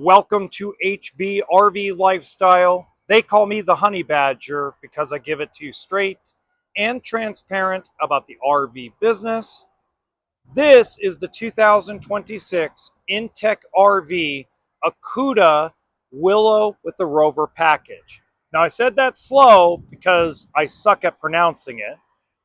Welcome to HB RV Lifestyle. They call me the Honey Badger because I give it to you straight and transparent about the RV business. This is the 2026 inTech RV Aucta Willow with the Rover package. Now I said that slow because I suck at pronouncing it,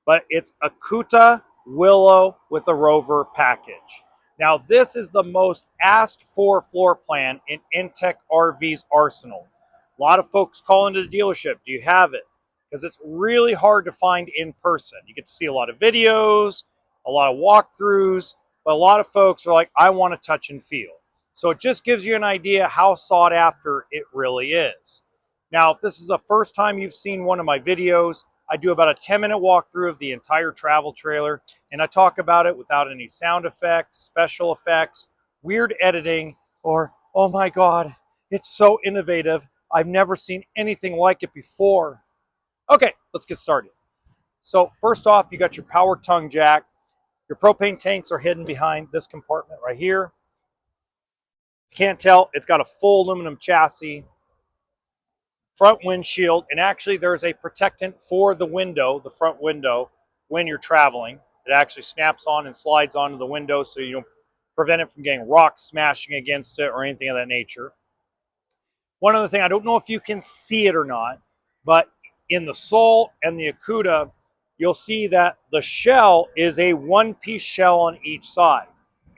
but it's Aucta Willow with the Rover package. Now this is the most asked for floor plan in inTech RV's arsenal. A lot of folks call into the dealership, do you have it? Because it's really hard to find in person. You get to see a lot of videos, a lot of walkthroughs, but a lot of folks are like, I want to touch and feel. So it just gives you an idea how sought after it really is. Now, if this is the first time you've seen one of my videos, I do about a 10-minute walkthrough of the entire travel trailer, and I talk about it without any sound effects, special effects, weird editing, or, oh my God, it's so innovative. I've never seen anything like it before. Okay, let's get started. So first off, you got your power tongue jack. Your propane tanks are hidden behind this compartment right here. You can't tell, it's got a full aluminum chassis, front windshield, and actually there's a protectant for the window, the front window, when you're traveling. It actually snaps on and slides onto the window so you don't prevent it from getting rocks smashing against it or anything of that nature. One other thing, I don't know if you can see it or not, but in the Soul and the Aucta, you'll see that the shell is a one-piece shell on each side.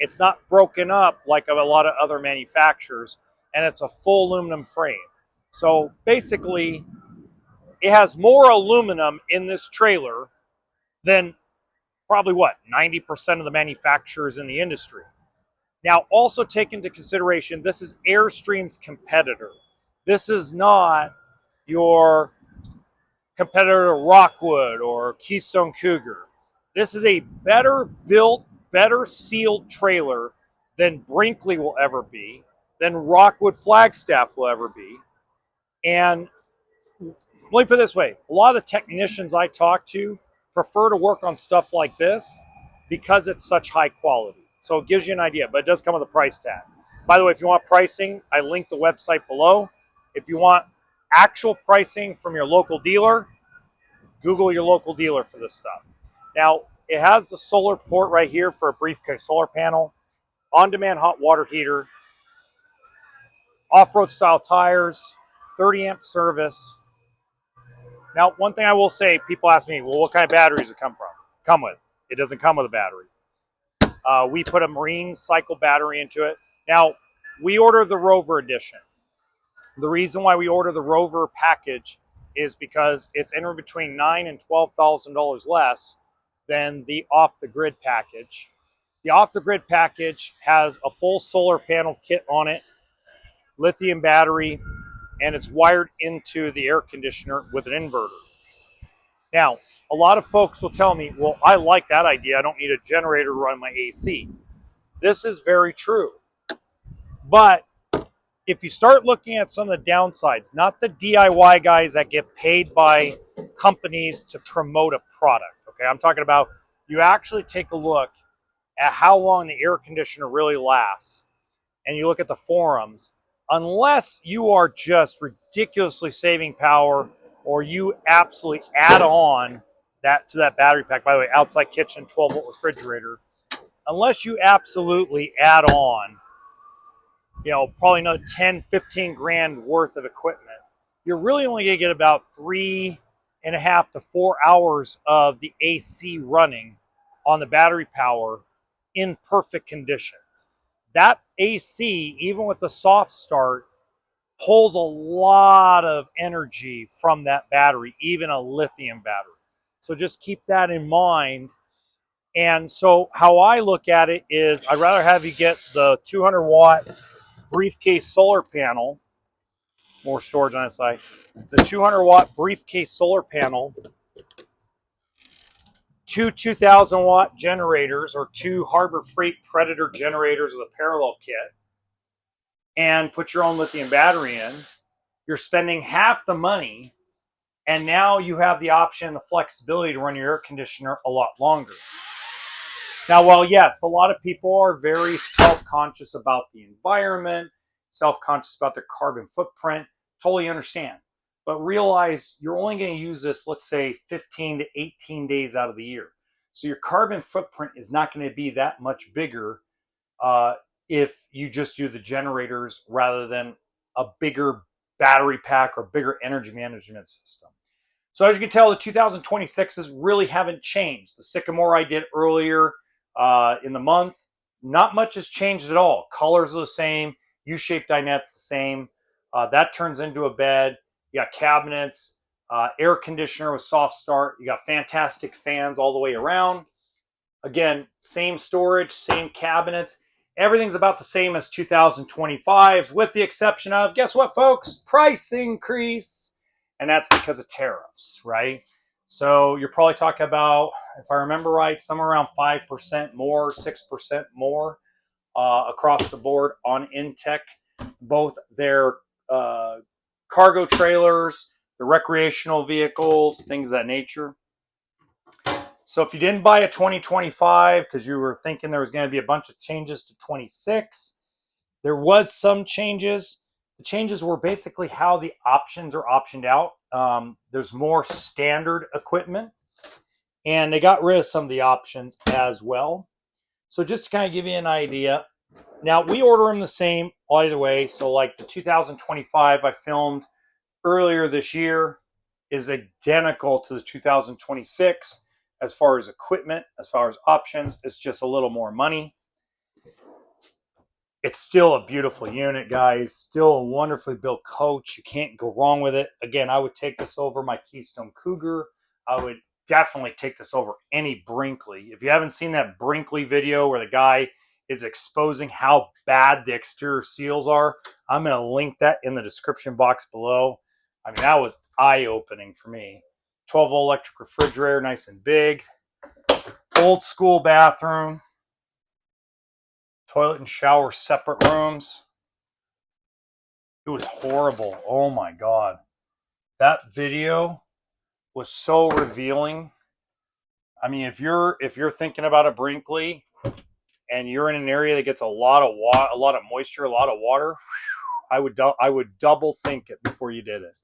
It's not broken up like a lot of other manufacturers, and it's a full aluminum frame. So basically, it has more aluminum in this trailer than probably, 90% of the manufacturers in the industry. Now, also take into consideration, this is Airstream's competitor. This is not your competitor to Rockwood or Keystone Cougar. This is a better built, better sealed trailer than Brinkley will ever be, than Rockwood Flagstaff will ever be. And let me put it this way, a lot of the technicians I talk to prefer to work on stuff like this because it's such high quality. So it gives you an idea, but it does come with a price tag. By the way, if you want pricing, I linked the website below. If you want actual pricing from your local dealer, Google your local dealer for this stuff. Now, it has the solar port right here for a briefcase solar panel, on-demand hot water heater, off-road style tires, 30 amp service. Now, one thing I will say, people ask me, well, what kind of batteries does it come with? It doesn't come with a battery. We put a marine cycle battery into it. Now, we order the Rover edition. The reason why we order the Rover package is because it's anywhere between $9,000 and $12,000 less than the off-the-grid package. The off-the-grid package has a full solar panel kit on it, lithium battery, and it's wired into the air conditioner with an inverter. Now, a lot of folks will tell me, well, I like that idea. I don't need a generator to run my AC. This is very true. But if you start looking at some of the downsides, not the DIY guys that get paid by companies to promote a product, okay? I'm talking about you actually take a look at how long the air conditioner really lasts, and you look at the forums, unless you are just ridiculously saving power or you absolutely add on that to that battery pack, by the way, outside kitchen, 12-volt refrigerator, unless you absolutely add on, you know, probably another 10, 15 grand worth of equipment, you're really only going to get about 3.5 to 4 hours of the AC running on the battery power in perfect conditions. That AC, even with the soft start, pulls a lot of energy from that battery, even a lithium battery. So just keep that in mind. And so how I look at it is I'd rather have you get the 200 watt briefcase solar panel, more storage on that side, the 200 watt briefcase solar panel, two 2000 watt generators or two Harbor Freight Predator generators with a parallel kit, and put your own lithium battery in. You're spending half the money, and now you have the option and the flexibility to run your air conditioner a lot longer. Now, while yes, a lot of people are very self-conscious about the environment, self-conscious about their carbon footprint. Totally understand. But realize you're only going to use this, let's say, 15 to 18 days out of the year. So your carbon footprint is not going to be that much bigger if you just do the generators rather than a bigger battery pack or bigger energy management system. So as you can tell, the 2026s really haven't changed. The Sycamore I did earlier in the month, not much has changed at all. Colors are the same. U-shaped dinette's the same. That turns into a bed. You got cabinets, air conditioner with soft start. You got fantastic fans all the way around. Again, same storage, same cabinets. Everything's about the same as 2025, with the exception of, guess what, folks? Price increase. And that's because of tariffs, right? So you're probably talking about, if I remember right, somewhere around 5% more, 6% more across the board on inTech, both their cargo trailers, the recreational vehicles, things of that nature. So if you didn't buy a 2025 because you were thinking there was going to be a bunch of changes to 26, there was some changes. The changes were basically how the options are optioned out. There's more standard equipment, and they got rid of some of the options as well. So just to kind of give you an idea, now we order them the same either way. So like the 2025 I filmed earlier this year is identical to the 2026 as far as equipment, as far as options. It's just a little more money. It's still a beautiful unit, guys. Still a wonderfully built coach. You can't go wrong with it. Again, I would take this over my Keystone Cougar. I would definitely take this over any Brinkley. If you haven't seen that Brinkley video where the guy is exposing how bad the exterior seals are, I'm going to link that in the description box below. I mean, that was eye-opening for me. 12-volt electric refrigerator, nice and big. Old school bathroom. Toilet and shower, separate rooms. It was horrible. Oh my God. That video was so revealing. I mean, if you're thinking about a Brinkley and you're in an area that gets a lot of moisture, a lot of water, I would double think it before you did it.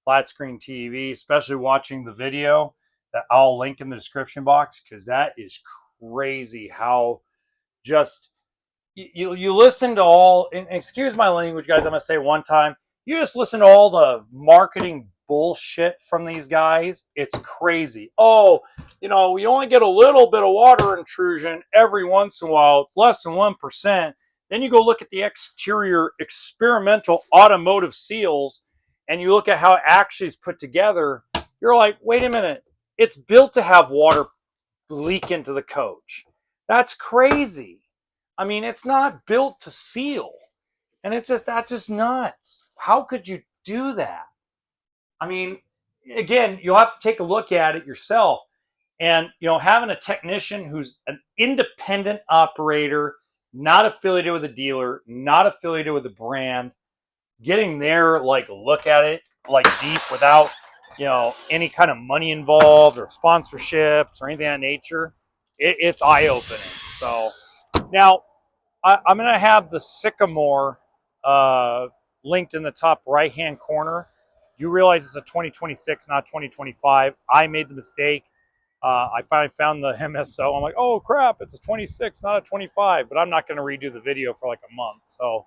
Flat screen TV, especially watching the video that I'll link in the description box, because that is crazy how just you listen to all, and excuse my language, guys, I'm going to say one time, you just listen to all the marketing bullshit from these guys. It's crazy. Oh, you know, we only get a little bit of water intrusion every once in a while. It's less than 1%. Then you go look at the exterior experimental automotive seals, and you look at how it actually is put together. You're like, wait a minute. It's built to have water leak into the coach. That's crazy. I mean, it's not built to seal. And that's just nuts. How could you do that? I mean, again, you'll have to take a look at it yourself. And, you know, having a technician who's an independent operator, not affiliated with a dealer, not affiliated with a brand, getting their, like, look at it, like, deep without, you know, any kind of money involved or sponsorships or anything of that nature, it's eye-opening. So now I'm going to have the Sycamore linked in the top right-hand corner. You realize it's a 2026, not 2025. I made the mistake. I finally found the MSO. I'm like, oh, crap, it's a 26, not a 25. But I'm not going to redo the video for like a month. So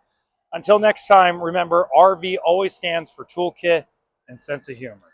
until next time, remember, RV always stands for toolkit and sense of humor.